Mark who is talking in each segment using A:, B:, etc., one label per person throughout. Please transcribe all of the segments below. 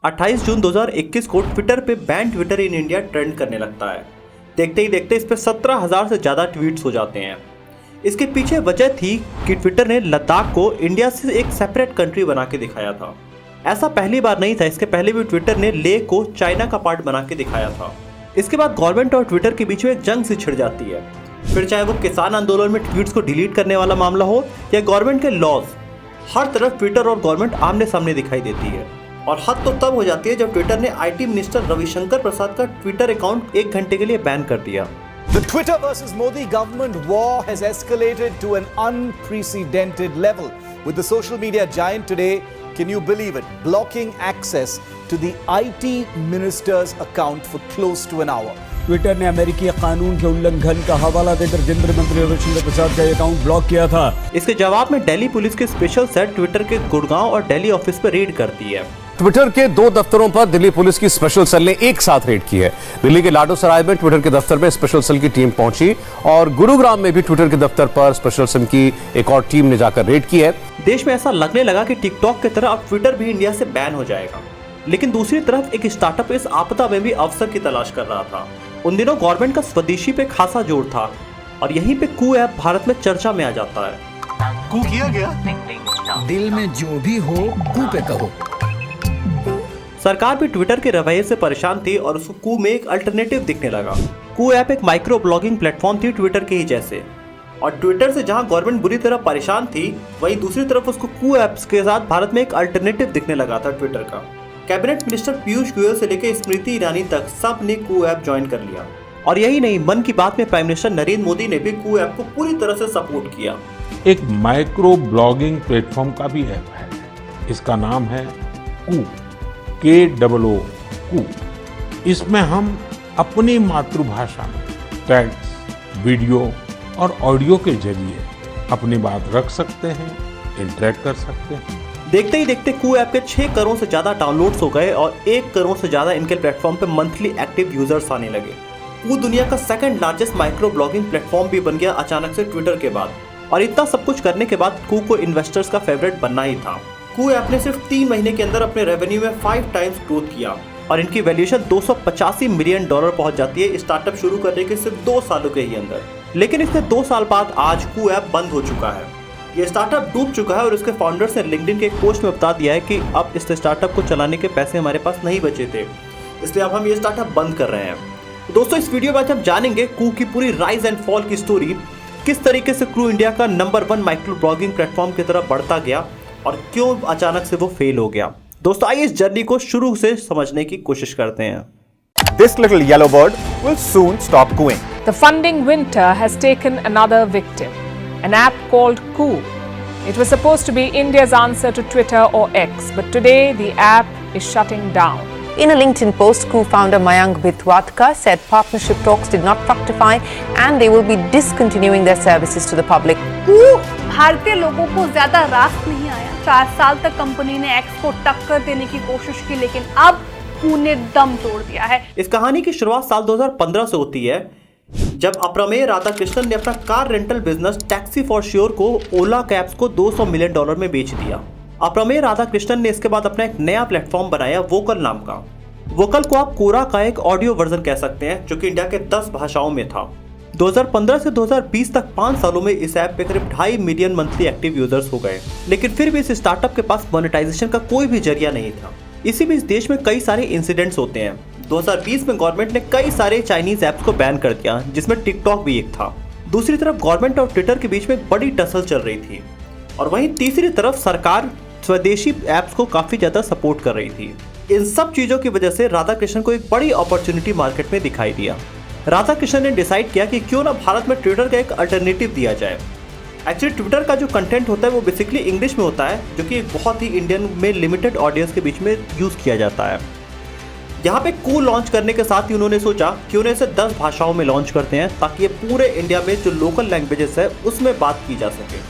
A: 28 जून 2021 को ट्विटर पे ban Twitter in India trend करने लगता है। देखते ही देखते इस पे 17,000 से ज़्यादा ट्वीट्स हो जाते हैं। इसके पीछे वजह थी कि ट्विटर ने लद्दाख को इंडिया से एक सेपरेट कंट्री बना के दिखाया था। ऐसा पहली बार नहीं था, इसके पहले भी ट्विटर ने लेह को चाइना का पार्ट बना के दिखाया था। इसके बाद गवर्नमेंट और ट्विटर के बीच में एक जंग सी छिड़ जाती है। फिर चाहे वो किसान आंदोलन में ट्वीट्स को डिलीट करने वाला मामला हो या गवर्नमेंट के लॉज, हर तरफ ट्विटर और गवर्नमेंट आमने सामने दिखाई देती है। और हद तो तब हो जाती है जब ट्विटर ने आईटी मिनिस्टर रविशंकर प्रसाद का ट्विटर अकाउंट 1 घंटे के लिए बैन कर दिया।
B: The Twitter versus Modi government war has escalated to an unprecedented level, with the social media giant today, can you believe it, blocking access to the IT minister's account for close to an hour.
C: Twitter ने अमेरिकी कानून के उल्लंघन का हवाला देकर केंद्रीय मंत्री रविशंकर प्रसाद का अकाउंट ब्लॉक किया था।
A: इसके जवाब में दिल्ली पुलिस के स्पेशल सेल ट्विटर के गुड़गांव और दिल्ली ऑफिस पर रेड करती है।
D: ट्विटर के 2 दफ्तरों पर दिल्ली पुलिस की स्पेशल सेल ने एक साथ रेड की है। दिल्ली के लाडो सराय में ट्विटर के दफ्तर में स्पेशल सेल की टीम पहुंची और गुरुग्राम में भी ट्विटर के दफ्तर पर स्पेशल सेल की एक और टीम ने जाकर रेड की है।
A: देश में ऐसा लगने लगा कि टिकटॉक की तरह अब ट्विटर भी इंडिया से बैन हो जाएगा, लेकिन दूसरी तरफ एक स्टार्टअप इस आपदा में भी अवसर की तलाश कर रहा था। उन दिनों गवर्नमेंट का स्वदेशी पे खासा जोर था और यहीं पे कू ऐप भारत में चर्चा में आ जाता है।
B: कू किया गया,
C: दिल में जो भी हो कू पे कहो।
A: सरकार भी ट्विटर के रवैये से परेशान थी और उसको कू में एक अल्टरनेटिव दिखने लगा। कू ऐप एक माइक्रो ब्लॉगिंग प्लेटफॉर्म थी ट्विटर के ही जैसे, और ट्विटर से जहां गवर्नमेंट बुरी तरह परेशान थी, वहीं दूसरी तरफ उसको कू ऐप्स के साथ भारत में एक अल्टरनेटिव दिखने लगा था ट्विटर का। कैबिनेट मिनिस्टर पीयूष गोयल से लेकर स्मृति ईरानी तक सब ने कू ऐप ज्वाइन कर लिया। और यही नहीं, मन की बात में प्राइम मिनिस्टर नरेंद्र मोदी ने भी कू ऐप को पूरी तरह से सपोर्ट किया।
E: एक माइक्रो ब्लॉगिंग प्लेटफॉर्म का भी ऐप है, इसका नाम है कू, KOO कू। इसमें हम अपनी मातृभाषा में टेक्स्ट, वीडियो और ऑडियो के जरिए अपनी बात रख सकते हैं, इंटरेक्ट कर सकते हैं।
A: देखते ही देखते कू ऐप के 6 करोड़ से ज़्यादा डाउनलोड्स हो गए और 1 करोड़ से ज़्यादा इनके प्लेटफॉर्म पे मंथली एक्टिव यूजर्स आने लगे। कू दुनिया का second largest micro blogging platform भी बन गया अचानक से ट्विटर के बाद। और इतना सब कुछ करने के बाद कू को इन्वेस्टर्स का फेवरेट बनना ही था। कू ऐप ने सिर्फ 3 महीने के अंदर अपने रेवेन्यू में 5 टाइम्स ग्रोथ किया और इनकी वैल्यूएशन $285 मिलियन पहुंच जाती है स्टार्टअप शुरू करने के सिर्फ 2 सालों के ही अंदर। लेकिन इसके 2 साल बाद आज कू ऐप बंद हो चुका है। ये स्टार्टअप डूब चुका है और इसके फाउंडर्स ने लिंक्डइन के एक पोस्ट में बता दिया है कि अब इस स्टार्टअप को चलाने के पैसे हमारे पास नहीं बचे थे, इसलिए अब हम ये स्टार्टअप बंद कर रहे हैं। दोस्तों, इस वीडियो में आज हम जानेंगे कू की पूरी राइज एंड फॉल की स्टोरी, किस तरीके से कू इंडिया का नंबर 1 माइक्रो ब्लॉगिंग प्लेटफॉर्म की तरफ बढ़ता गया और क्यों अचानक से वो फेल हो गया। दोस्तों, आइए इस जर्नी को शुरू से समझने की कोशिश करते हैं।
B: this little yellow bird will soon stop cooing.
F: The funding winter has taken another victim, an app called Koo. It was supposed to be India's answer to Twitter or X, but today the app is shutting down.
G: In a LinkedIn post, Koo founder Mayank Bitwatka said partnership talks did not fructify and they will be discontinuing their services to the public.
H: भारतीय लोगों को ज्यादा रास नहीं आया। 4 साल तक company ने एक्स को टक्कर देने की कोशिश की, लेकिन अब कू ने दम तोड़ दिया है।
A: इस कहानी की शुरुआत साल 2015 से होती है, जब अप्रमेय राधाकृष्णन ने अपना car rental business taxi for sure को ओला कैब्स को $200 मिलियन में बेच दिया। अप्रमेय राधाकृष्णन ने इसके बाद अपना एक नया प्लेटफॉर्म बनाया वोकल नाम का। वोकल को आप कोरा का एक ऑडियो वर्जन कह सकते हैं, जो कि इंडिया के 10 भाषाओं में था। 2015 से 2020 तक 5 सालों में इस ऐप पे करीब 2.5 मिलियन मंथली एक्टिव यूजर्स हो गए, लेकिन फिर भी इस स्टार्टअप के पास मोनेटाइजेशन का कोई भी जरिया नहीं था। इसी बीच देश में कई सारे इंसिडेंट्स होते हैं। 2020 में गवर्नमेंट ने कई सारे चाइनीज ऐप्स को बैन कर दिया, जिसमें टिकटॉक भी एक था। दूसरी तरफ गवर्नमेंट और ट्विटर के बीच में एक बड़ी टसल चल रही थी और वहीं तीसरी तरफ सरकार स्वदेशी ऐप्स को काफी ज्यादा सपोर्ट कर रही थी। इन सब चीजों की वजह से राधाकृष्णन को एक बड़ी अपॉर्चुनिटी मार्केट में दिखाई दिया। राधाकृष्णन ने डिसाइड किया कि क्यों ना भारत में ट्विटर का एक अल्टरनेटिव दिया जाए। एक्चुअली ट्विटर का जो कंटेंट होता है वो बेसिकली इंग्लिश में होता है, जो कि एक बहुत ही इंडियन में लिमिटेड ऑडियंस के बीच में यूज किया जाता है। यहाँ पे कू लॉन्च करने के साथ ही उन्होंने सोचा क्यों ना इसे 10 भाषाओं में लॉन्च करते हैं, ताकि ये पूरे इंडिया में जो लोकल लैंग्वेजेस है उसमें बात की जा सके।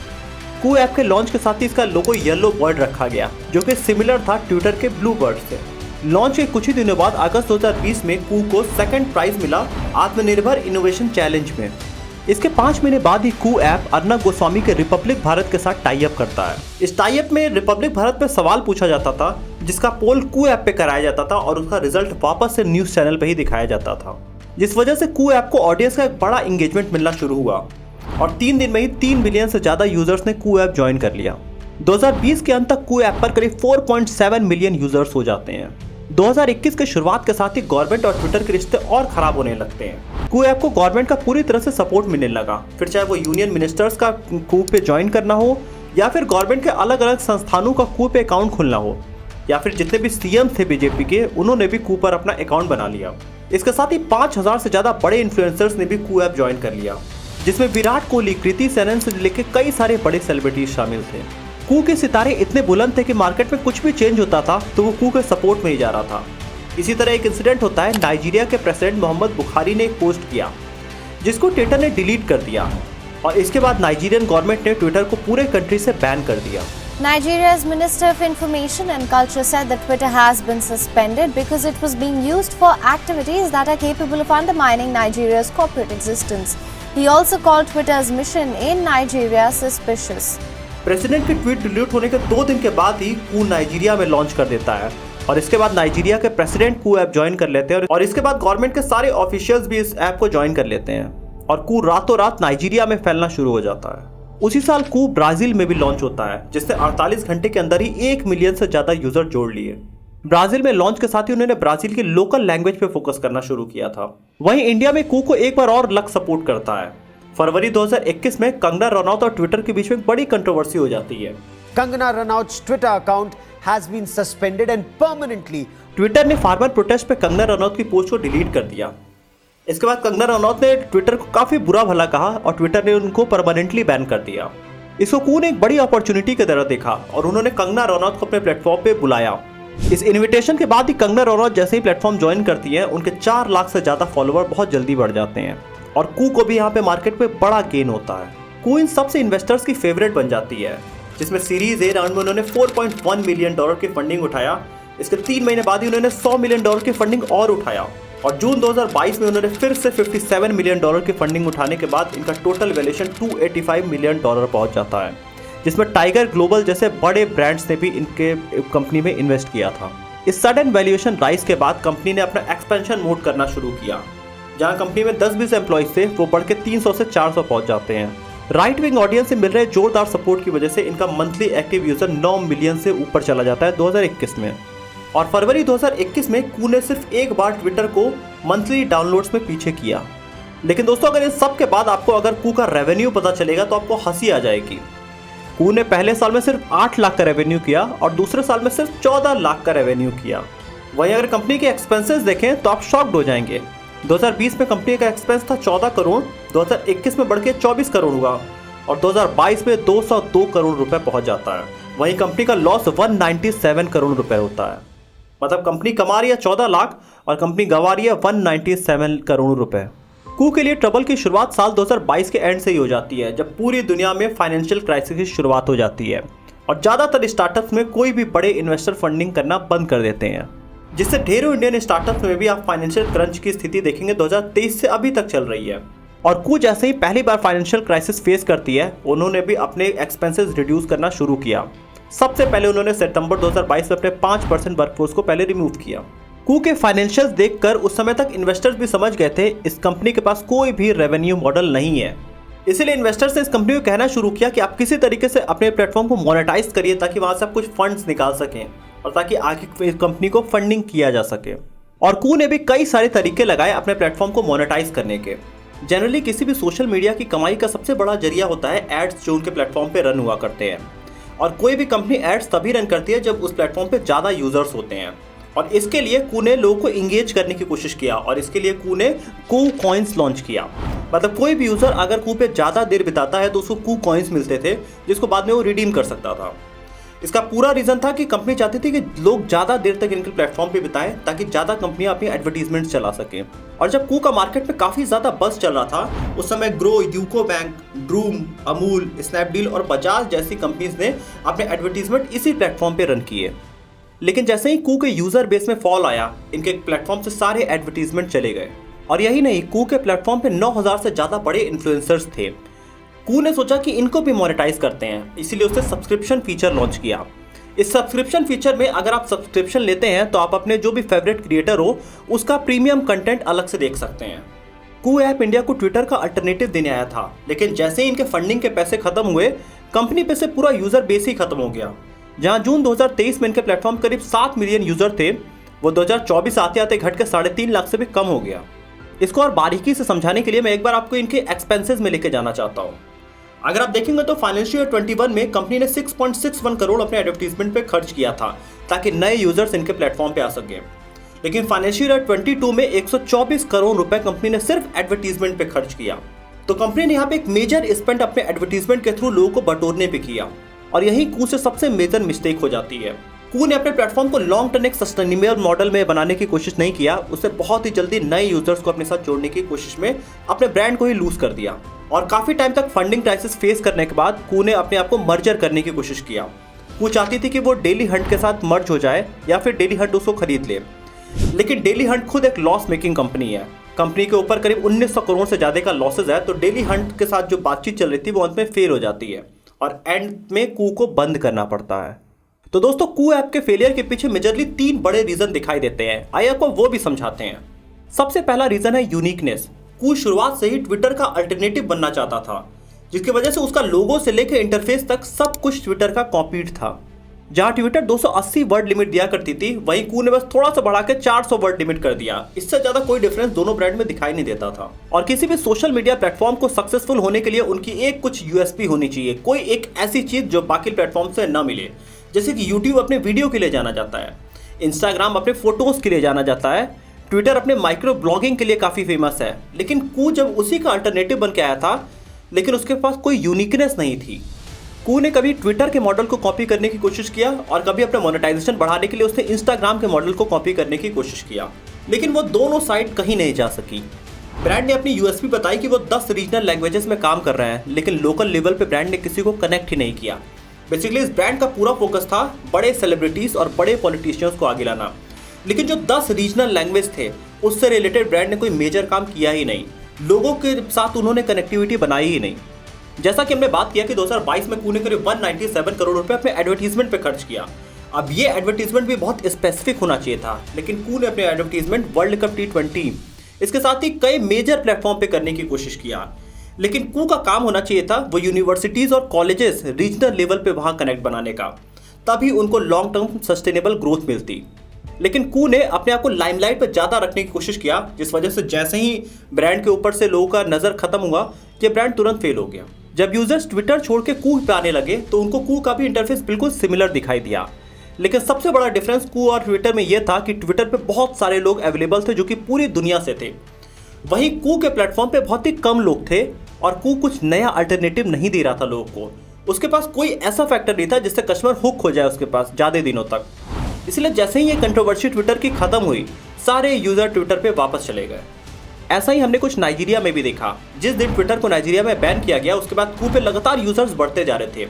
A: कू ऐप के लॉन्च के साथ ही इसका लोगो येलो बर्ड रखा गया, जो कि सिमिलर था ट्विटर के ब्लू बर्ड से। लॉन्च के कुछ ही दिनों बाद अगस्त 2020 में कू को 2nd प्राइज मिला आत्मनिर्भर इनोवेशन चैलेंज में। इसके 5 महीने बाद ही कू ऐप अर्नब गोस्वामी के रिपब्लिक भारत के साथ टाई अप करता है। इस टाई अप में रिपब्लिक भारत पे सवाल पूछा जाता था, जिसका पोल कू ऐप पे कराया जाता था और उसका रिजल्ट वापस से न्यूज चैनल पे ही दिखाया जाता था, जिस वजह से कू ऐप को ऑडियंस का एक बड़ा एंगेजमेंट मिलना शुरू हुआ और 3 दिन में ही 3 मिलियन से ज्यादा यूजर्स ने कू ऐप ज्वाइन कर लिया। 2020 के अंत तक कू ऐप पर करीब 4.7 मिलियन यूजर्स हो जाते हैं। 2021 के शुरुआत के साथ ही गवर्नमेंट और ट्विटर के रिश्ते और खराब होने लगते हैं। कू ऐप को गवर्नमेंट का पूरी तरह से सपोर्ट मिलने लगा, फिर चाहे वो यूनियन मिनिस्टर्स का कू पे ज्वाइन करना हो या फिर गवर्नमेंट के अलग अलग संस्थानों का कू पे अकाउंट खोलना हो, या फिर जितने भी सीएम थे बीजेपी के, उन्होंने भी कू पर अपना अकाउंट बना लिया। इसके साथ ही 5000 से ज्यादा बड़े इन्फ्लुएंसर्स ने भी कू ऐप ज्वाइन कर लिया, जिसमें विराट कोहली, कृति सेनन से लेकर कई सारे बड़े सेलिब्रिटीज शामिल थे। कू के सितारे इतने बुलंद थे कि मार्केट में कुछ भी चेंज होता था तो वो कू के सपोर्ट में ही जा रहा था। इसी तरह एक इंसिडेंट होता है, नाइजीरिया के प्रेसिडेंट मोहम्मद बुखारी ने एक पोस्ट किया जिसको ट्विटर ने डिलीट कर दिया और इसके बाद नाइजीरियन गवर्नमेंट ने ट्विटर को पूरे कंट्री से बैन कर दिया।
I: Nigeria's Minister of Information and Culture said that Twitter has been suspended because it was being used for activities that are capable of undermining Nigeria's corporate existence. He also called Twitter's mission in Nigeria suspicious.
A: President के tweet delete होने के 2 दिन के बाद ही कू Nigeria में launch कर देता है और इसके बाद नाइजीरिया के प्रेसिडेंट कू ऐप ज्वाइन कर लेते हैं और इसके बाद गवर्नमेंट के सारे ऑफिशियल्स भी इस ऐप को ज्वाइन कर लेते हैं और कू रातों रात नाइजीरिया में फैलना शुरू हो जाता है। उसी साल कू ब्राजील में भी लॉन्च होता है, जिसने 48 घंटे के अंदर ही 1 मिलियन से ज्यादा यूजर जोड़ लिए। ब्राजील में लॉन्च के साथ ही उन्होंने ब्राजील की लोकल लैंग्वेज पे फोकस करना शुरू किया था। वहीं इंडिया में कू को एक बार और लक सपोर्ट करता है। फरवरी 2021 में कंगना रनौत और ट्विटर के बीच में बड़ी कंट्रोवर्सी हो जाती है।
B: Kangana Ranaut's Twitter account has been suspended and permanently.
A: Twitter ने फार्मर प्रोटेस्ट पे कंगना रनौत की पोस्ट को डिलीट कर दिया। इसके बाद कंगना रनौत ने ट्विटर को काफी बुरा भला कहा और ट्विटर ने उनको परमानेंटली बैन कर दिया। इसको कू ने एक बड़ी अपॉर्चुनिटी की तरह देखा और उन्होंने कंगना रनौत को अपने प्लेटफॉर्म पे बुलाया। इस इनविटेशन के बाद ही कंगना रनौत जैसे ही प्लेटफॉर्म ज्वाइन करती है, उनके 4 लाख से ज्यादा फॉलोअर बहुत जल्दी बढ़ जाते हैं और कू को भी यहाँ पे मार्केट में बड़ा गेन होता है। कू इन सबसे इन्वेस्टर्स की फेवरेट बन जाती है, जिसमें सीरीज ए राउंड में उन्होंने $4.1 मिलियन की फंडिंग उठाया। इसके 3 महीने बाद ही उन्होंने $100 मिलियन की फंडिंग और उठाया और जून 2022 में उन्होंने फिर से $57 मिलियन की फंडिंग उठाने के बाद इनका टोटल वैल्यूएशन $285 मिलियन पहुंच जाता है, जिसमें टाइगर ग्लोबल जैसे बड़े ब्रांड्स ने भी इनके कंपनी में इन्वेस्ट किया था। इस सडन वैल्यूएशन राइज के बाद कंपनी ने अपना एक्सपेंशन मोड करना शुरू किया, जहां कंपनी में 10-20 एम्प्लॉइज थे वो बढ़ के 300 से 400 पहुंच जाते हैं। राइट विंग ऑडियंस से मिल रहे जोरदार सपोर्ट की वजह से इनका मंथली एक्टिव यूजर 9 मिलियन से ऊपर चला जाता है 2021 में। और फरवरी 2021 में कू ने सिर्फ एक बार ट्विटर को मंथली डाउनलोड्स में पीछे किया। लेकिन दोस्तों, अगर इन सब के बाद आपको अगर कू का रेवेन्यू पता चलेगा तो आपको हंसी आ जाएगी। कू ने पहले साल में सिर्फ 8 लाख का रेवेन्यू किया और दूसरे साल में सिर्फ 14 लाख का रेवेन्यू किया। वहीं अगर कंपनी के एक्सपेंसेस देखें तो आप शॉक्ड हो जाएंगे। 2020 में कंपनी का एक्सपेंस था 14 करोड़, 2021 में बढ़ के 24 करोड़ हुआ और 2022 में 202 करोड़ रुपए पहुंच जाता है। वहीं कंपनी का लॉस 197 करोड़ रुपए होता है। मतलब कंपनी कमा रही है 14 लाख और कंपनी गंवा रही है 197 करोड़ रुपए। कू के लिए ट्रबल की शुरुआत साल 2022 के एंड से ही हो जाती है, जब पूरी दुनिया में फाइनेंशियल क्राइसिस की शुरुआत हो जाती है और ज़्यादातर स्टार्टअप्स में कोई भी बड़े इन्वेस्टर फंडिंग करना बंद कर देते हैं, जिससे ढेरों इंडियन स्टार्टअप्स में भी आप फाइनेंशियल क्रंच की स्थिति देखेंगे 2023 से अभी तक चल रही है। और कू जैसे ही पहली बार फाइनेंशियल क्राइसिस फेस करती है, उन्होंने भी अपने एक्सपेंसेस रिड्यूस करना शुरू किया। सबसे पहले उन्होंने सितंबर 2022 में अपने 5% वर्कफोर्स को पहले रिमूव किया। कू के फाइनेंशियल्स देखकर उस समय तक इन्वेस्टर्स भी समझ गए थे इस कंपनी के पास कोई भी रेवेन्यू मॉडल नहीं है। इसीलिए इन्वेस्टर्स ने इस कंपनी को कहना शुरू किया कि आप किसी तरीके से अपने प्लेटफॉर्म को मोनेटाइज करिए ताकि वहां से आप कुछ फंड्स निकाल सकें और ताकि आगे कंपनी को फंडिंग किया जा सके। और कू ने भी कई सारे तरीके लगाए अपने प्लेटफॉर्म को मोनेटाइज करने के। जनरली किसी भी सोशल मीडिया की कमाई का सबसे बड़ा जरिया होता है एड्स, जो उनके प्लेटफॉर्म पे रन हुआ करते हैं। और कोई भी कंपनी एड्स तभी रन करती है जब उस प्लेटफॉर्म पे ज़्यादा यूजर्स होते हैं। और इसके लिए कू ने लोगों को इंगेज करने की कोशिश किया और इसके लिए कू ने कू कॉइन्स लॉन्च किया। मतलब कोई भी यूजर अगर कू पे ज़्यादा देर बिताता है तो उसको कू कॉइन्स मिलते थे, जिसको बाद में वो रिडीम कर सकता था। इसका पूरा रीज़न था कि कंपनी चाहती थी कि लोग ज़्यादा देर तक इनके प्लेटफॉर्म पे बिताएं ताकि ज़्यादा कंपनियां अपनी एडवर्टीजमेंट्स चला सकें। और जब कू का मार्केट में काफ़ी ज़्यादा बस चल रहा था, उस समय grow, UCO bank, Droom, Amul, Snapdeal और बजाज जैसी कंपनीज ने अपने एडवर्टीजमेंट इसी प्लेटफॉर्म पे रन किए। लेकिन जैसे ही कू के यूज़र बेस में फॉल आया, इनके प्लेटफॉर्म से सारे एडवर्टीजमेंट चले गए और यही नहीं, कू के प्लेटफॉर्म पे 9000 से ज़्यादा बड़े इन्फ्लुएंसर्स थे। कू ने सोचा कि इनको भी मोनेटाइज करते हैं, इसीलिए उसने सब्सक्रिप्शन फीचर लॉन्च किया। इस सब्सक्रिप्शन फीचर में अगर आप सब्सक्रिप्शन लेते हैं तो आप अपने जो भी फेवरेट क्रिएटर हो उसका प्रीमियम कंटेंट अलग से देख सकते हैं। कू ऐप इंडिया को ट्विटर का अल्टरनेटिव देने आया था, लेकिन जैसे ही इनके फंडिंग के पैसे खत्म हुए, कंपनी पे से पूरा यूजर बेस ही खत्म हो गया। जहां जून 2023 में इनके प्लेटफॉर्म करीब 7 मिलियन यूजर थे, वो 2024 आते आते घट के 3.5 लाख से भी कम हो गया। इसको और बारीकी से समझाने के लिए मैं एक बार आपको इनके एक्सपेंसेस में लेके जाना चाहता हूँ। अगर आप देखेंगे तो फाइनेंशियल ईयर 21 में कंपनी ने 6.61 करोड़ अपने एडवर्टीजमेंट पे खर्च किया था ताकि नए यूजर्स इनके प्लेटफॉर्म पे आ सके। लेकिन फाइनेंशियल ईयर 22 में 124 करोड़ रुपए कंपनी ने सिर्फ एडवर्टीजमेंट पे खर्च किया। तो कंपनी ने यहाँ पे एक मेजर स्पेंड अपने एडवर्टीजमेंट के थ्रू लोगों को बटोरने पे किया, और यही कू से सबसे मेजर मिस्टेक हो जाती है। कू ने अपने प्लेटफॉर्म को लॉन्ग टर्म एक सस्टेनेबल मॉडल में बनाने की कोशिश नहीं किया, उससे बहुत ही जल्दी नए यूजर्स को अपने साथ जोड़ने की कोशिश में अपने ब्रांड को ही लूज कर दिया। और काफी टाइम तक फंडिंग क्राइसिस फेस करने के बाद कू ने अपने आप को मर्जर करने की कोशिश किया। कू चाहती थी कि वो डेली हंट के साथ मर्ज हो जाए या फिर डेली हंट उसको खरीद ले, लेकिन डेली हंट खुद एक लॉस मेकिंग कंपनी है। कंपनी के ऊपर करीब 1900 करोड़ से ज्यादा का लॉसेज है, तो डेली हंट के साथ जो बातचीत चल रही थी वो अंत में फेल हो जाती है और एंड में कू को बंद करना पड़ता है। तो दोस्तों, कू ऐप के फेलियर के पीछे मेजरली 3 बड़े रीजन दिखाई देते हैं। आइए आपको वो भी समझाते हैं। सबसे पहला रीजन है यूनिकनेस। कू शुरुआत से ही ट्विटर का अल्टरनेटिव बनना चाहता था, जिसकी वजह से उसका लोगो से लेकर इंटरफेस तक सब कुछ ट्विटर का कॉपीड था। जहां ट्विटर 280 वर्ड लिमिट दिया करती थी, वहीं कू ने बस थोड़ा सा बढ़ा के 400 वर्ड लिमिट कर दिया। इससे ज्यादा कोई डिफरेंस दोनों ब्रांड में दिखाई नहीं देता था। और किसी भी सोशल मीडिया प्लेटफॉर्म को सक्सेसफुल होने के लिए उनकी एक कुछ यूएसपी होनी चाहिए, कोई एक ऐसी चीज जो बाकी प्लेटफॉर्म से न मिले। जैसे कि यूट्यूब अपने वीडियो के लिए जाना जाता है, इंस्टाग्राम अपने फोटोज के लिए जाना जाता है, ट्विटर अपने माइक्रो ब्लॉगिंग के लिए काफी फेमस है। लेकिन कू जब उसी का अल्टरनेटिव बन के आया था, लेकिन उसके पास कोई यूनिकनेस नहीं थी। कू ने कभी ट्विटर के मॉडल को कॉपी करने की कोशिश किया और कभी अपने मोनेटाइजेशन बढ़ाने के लिए उसने इंस्टाग्राम के मॉडल को कॉपी करने की कोशिश किया, लेकिन वो दोनों साइड कहीं नहीं जा सकी। ब्रांड ने अपनी यूएसपी बताई कि वो 10 रीजनल लैंग्वेजेस में काम कर रहे हैं, लेकिन लोकल लेवल पे ब्रांड ने किसी को कनेक्ट ही नहीं किया। बेसिकली इस ब्रांड का पूरा फोकस था बड़े सेलिब्रिटीज और बड़े पॉलिटिशियंस को आगे लाना, लेकिन जो 10 रीजनल लैंग्वेज थे उससे रिलेटेड ब्रांड ने कोई मेजर काम किया ही नहीं। लोगों के साथ उन्होंने कनेक्टिविटी बनाई ही नहीं। जैसा कि हमने बात किया कि 2022 में कू ने करीब 197 करोड़ रुपए अपने एडवर्टीजमेंट पे खर्च किया। अब ये एडवर्टीजमेंट भी बहुत स्पेसिफिक होना चाहिए था, लेकिन कू ने अपने एडवर्टीजमेंट वर्ल्ड कप T20 इसके साथ ही कई मेजर प्लेटफॉर्म पे करने की कोशिश किया। लेकिन कू का काम होना चाहिए था वो यूनिवर्सिटीज और कॉलेजेस रीजनल लेवल पे वहां कनेक्ट बनाने का, तभी उनको लॉन्ग टर्म सस्टेनेबल ग्रोथ मिलती। लेकिन कू ने अपने आप को लाइमलाइट पर ज्यादा रखने की कोशिश किया, जिस वजह से जैसे ही ब्रांड के ऊपर से लोगों का नजर खत्म हुआ, ये ब्रांड तुरंत फेल हो गया। जब यूजर्स ट्विटर छोड़ के कू पे आने लगे तो उनको कू का भी इंटरफेस बिल्कुल सिमिलर दिखाई दिया। लेकिन सबसे बड़ा डिफरेंस कू और ट्विटर में यह था कि ट्विटर पे बहुत सारे लोग अवेलेबल थे जो कि पूरी दुनिया से थे, वहीं कू के प्लेटफॉर्म पे बहुत ही कम लोग थे और कू कुछ नया अल्टरनेटिव नहीं दे रहा था लोगों को। उसके पास कोई ऐसा फैक्टर नहीं था जिससे कस्टमर हुक हो जाए उसके पास ज़्यादा दिनों तक। इसलिए जैसे ही ये कंट्रोवर्सी ट्विटर की खत्म हुई, सारे यूजर ट्विटर पे वापस चले गए। ऐसा ही हमने कुछ नाइजीरिया में भी देखा। जिस दिन ट्विटर को नाइजीरिया में बैन किया गया, उसके बाद कू पे लगातार यूजर्स बढ़ते जा रहे थे,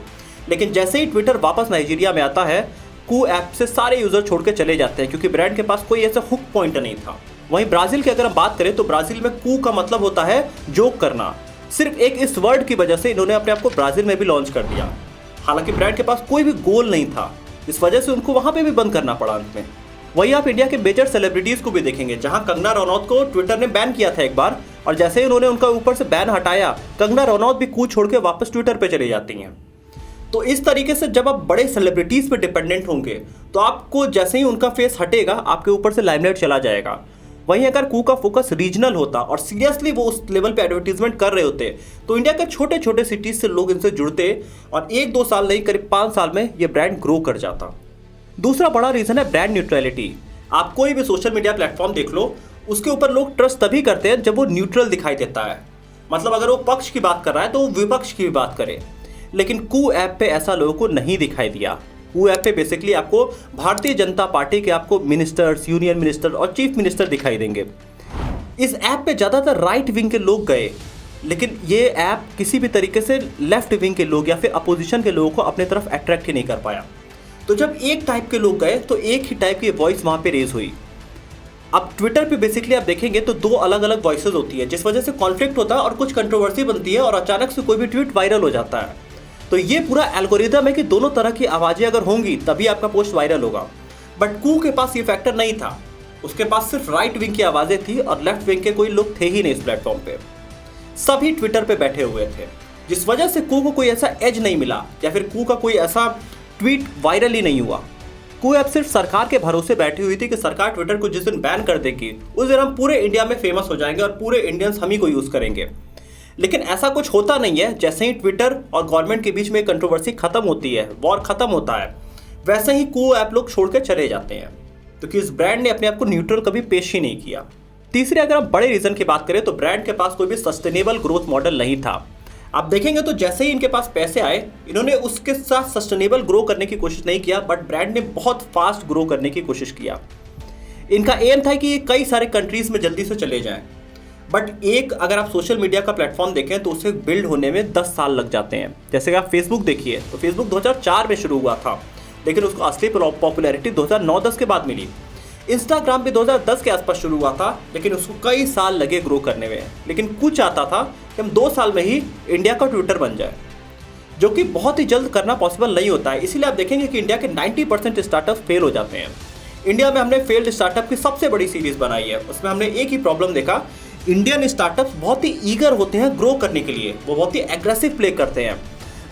A: लेकिन जैसे ही ट्विटर वापस नाइजीरिया में आता है, कू ऐप से सारे यूजर छोड़ के चले जाते हैं, क्योंकि ब्रांड के पास कोई ऐसा हुक पॉइंट नहीं था। वहीं ब्राजील की अगर हम बात करें तो ब्राजील में कू का मतलब होता है जोक करना। सिर्फ एक इस वर्ड की वजह से इन्होंने अपने आप को ब्राजील में भी लॉन्च कर दिया। हालांकि ब्रांड के पास कोई भी गोल नहीं था, इस वजह से उनको वहां पे भी बंद करना पड़ा अंत में। वही आप इंडिया के मेजर सेलिब्रिटीज को भी देखेंगे, जहां कंगना रनौत को ट्विटर ने बैन किया था एक बार, और जैसे ही उन्होंने उनका ऊपर से बैन हटाया, कंगना रनौत भी कू छोड़ के वापस ट्विटर पे चली जाती हैं। तो इस तरीके से जब आप बड़े सेलिब्रिटीज पे डिपेंडेंट होंगे तो आपको जैसे ही उनका फेस हटेगा, आपके ऊपर से लाइमलाइट चला जाएगा। वहीं अगर कू का फोकस रीजनल होता और सीरियसली वो उस लेवल पे एडवर्टीजमेंट कर रहे होते, तो इंडिया के छोटे छोटे सिटीज से लोग इनसे जुड़ते और 1-2 साल नहीं, करीब 5 साल में ये ब्रांड ग्रो कर जाता। दूसरा बड़ा रीजन है ब्रांड न्यूट्रलिटी। आप कोई भी सोशल मीडिया प्लेटफॉर्म देख लो, उसके ऊपर लोग ट्रस्ट तभी करते हैं जब वो न्यूट्रल दिखाई देता है। मतलब अगर वो पक्ष की बात कर रहा है तो वो विपक्ष की भी बात करे। लेकिन कू ऐप पे ऐसा लोगों को नहीं दिखाई दिया। कू ऐप पे बेसिकली आपको भारतीय जनता पार्टी के आपको मिनिस्टर्स, यूनियन मिनिस्टर और चीफ मिनिस्टर दिखाई देंगे। इस ऐप पे ज़्यादातर राइट विंग के लोग गए, लेकिन ये ऐप किसी भी तरीके से लेफ्ट विंग के लोग या फिर अपोजिशन के लोगों को अपने तरफ अट्रैक्ट ही नहीं कर पाया। तो जब एक टाइप के लोग गए तो एक ही टाइप की वॉइस वहाँ पे रेज हुई। अब ट्विटर पे बेसिकली आप देखेंगे तो दो अलग अलग वॉइसेस होती है, जिस वजह से कॉन्फ्लिक्ट होता है और कुछ कंट्रोवर्सी बनती है और अचानक से कोई भी ट्वीट वायरल हो जाता है। तो ये पूरा एल्गोरिदम है कि दोनों तरह की आवाज़ें अगर होंगी तभी आपका पोस्ट वायरल होगा। बट कू के पास ये फैक्टर नहीं था, उसके पास सिर्फ राइट विंग की आवाज़ें थी और लेफ्ट विंग के कोई लोग थे ही नहीं इस प्लेटफॉर्म पे। सभी ट्विटर पे बैठे हुए थे, जिस वजह से कू को कोई ऐसा एज नहीं मिला या फिर कू का कोई ऐसा ट्वीट वायरल ही नहीं हुआ। कू ऐप सिर्फ सरकार के भरोसे बैठी हुई थी कि सरकार ट्विटर को जिस दिन बैन कर देगी उस दिन हम पूरे इंडिया में फेमस हो जाएंगे और पूरे इंडियंस हम ही को यूज़ करेंगे। लेकिन ऐसा कुछ होता नहीं है। जैसे ही ट्विटर और गवर्नमेंट के बीच में कंट्रोवर्सी खत्म होती है, वॉर खत्म होता है, वैसे ही कू ऐप लोग छोड़ के चले जाते हैं, क्योंकि इस ब्रांड ने अपने आप को न्यूट्रल कभी पेश ही नहीं किया। तीसरे, अगर हम बड़े रीजन की बात करें तो ब्रांड के पास कोई भी सस्टेनेबल ग्रोथ मॉडल नहीं था। आप देखेंगे तो जैसे ही इनके पास पैसे आए, इन्होंने उसके साथ सस्टेनेबल ग्रो करने की कोशिश नहीं किया, बट ब्रांड ने बहुत फास्ट ग्रो करने की कोशिश किया। इनका एम था कि ये कई सारे कंट्रीज में जल्दी से चले जाएं, बट एक अगर आप सोशल मीडिया का प्लेटफॉर्म देखें तो उसे बिल्ड होने में 10 साल लग जाते हैं। जैसे कि आप फेसबुक देखिए तो फेसबुक 2004 में शुरू हुआ था, लेकिन उसको असली पॉपुलैरिटी 2009-10 के बाद मिली। इंस्टाग्राम भी 2010 के आसपास शुरू हुआ था, लेकिन उसको कई साल लगे ग्रो करने में। लेकिन कुछ चाहता था कि हम 2 साल में ही इंडिया का ट्विटर बन जाए, जो कि बहुत ही जल्द करना पॉसिबल नहीं होता है। इसीलिए आप देखेंगे कि इंडिया के 90% स्टार्टअप फेल हो जाते हैं। इंडिया में हमने फेल्ड स्टार्टअप की सबसे बड़ी सीरीज बनाई है, उसमें हमने एक ही प्रॉब्लम देखा, इंडियन स्टार्टअप्स बहुत ही ईगर होते हैं ग्रो करने के लिए, वो बहुत ही एग्रेसिव प्ले करते हैं।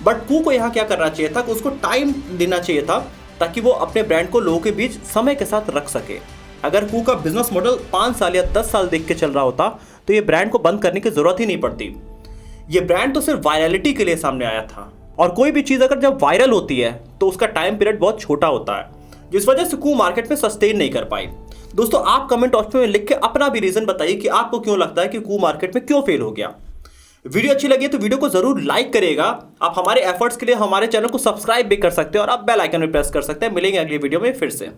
A: बट कू को यहाँ क्या करना चाहिए था कि उसको टाइम देना चाहिए था ताकि वो अपने ब्रांड को लोगों के बीच समय के साथ रख सके। अगर कू का बिजनेस मॉडल 5 साल या 10 साल देख के चल रहा होता तो ये ब्रांड को बंद करने की जरूरत ही नहीं पड़ती। ये ब्रांड तो सिर्फ वायरलिटी के लिए सामने आया था, और कोई भी चीज़ अगर जब वायरल होती है तो उसका टाइम पीरियड बहुत छोटा होता है, जिस वजह से कू मार्केट में सस्टेन नहीं कर पाई। दोस्तों, आप कमेंट ऑप्शन में लिख के अपना भी रीजन बताइए कि आपको क्यों लगता है कि कू मार्केट में क्यों फेल हो गया। वीडियो अच्छी लगी तो वीडियो को जरूर लाइक करिएगा। आप हमारे एफर्ट्स के लिए हमारे चैनल को सब्सक्राइब भी कर सकते हैं और आप बेल आइकन भी प्रेस कर सकते हैं। मिलेंगे अगली वीडियो में फिर से।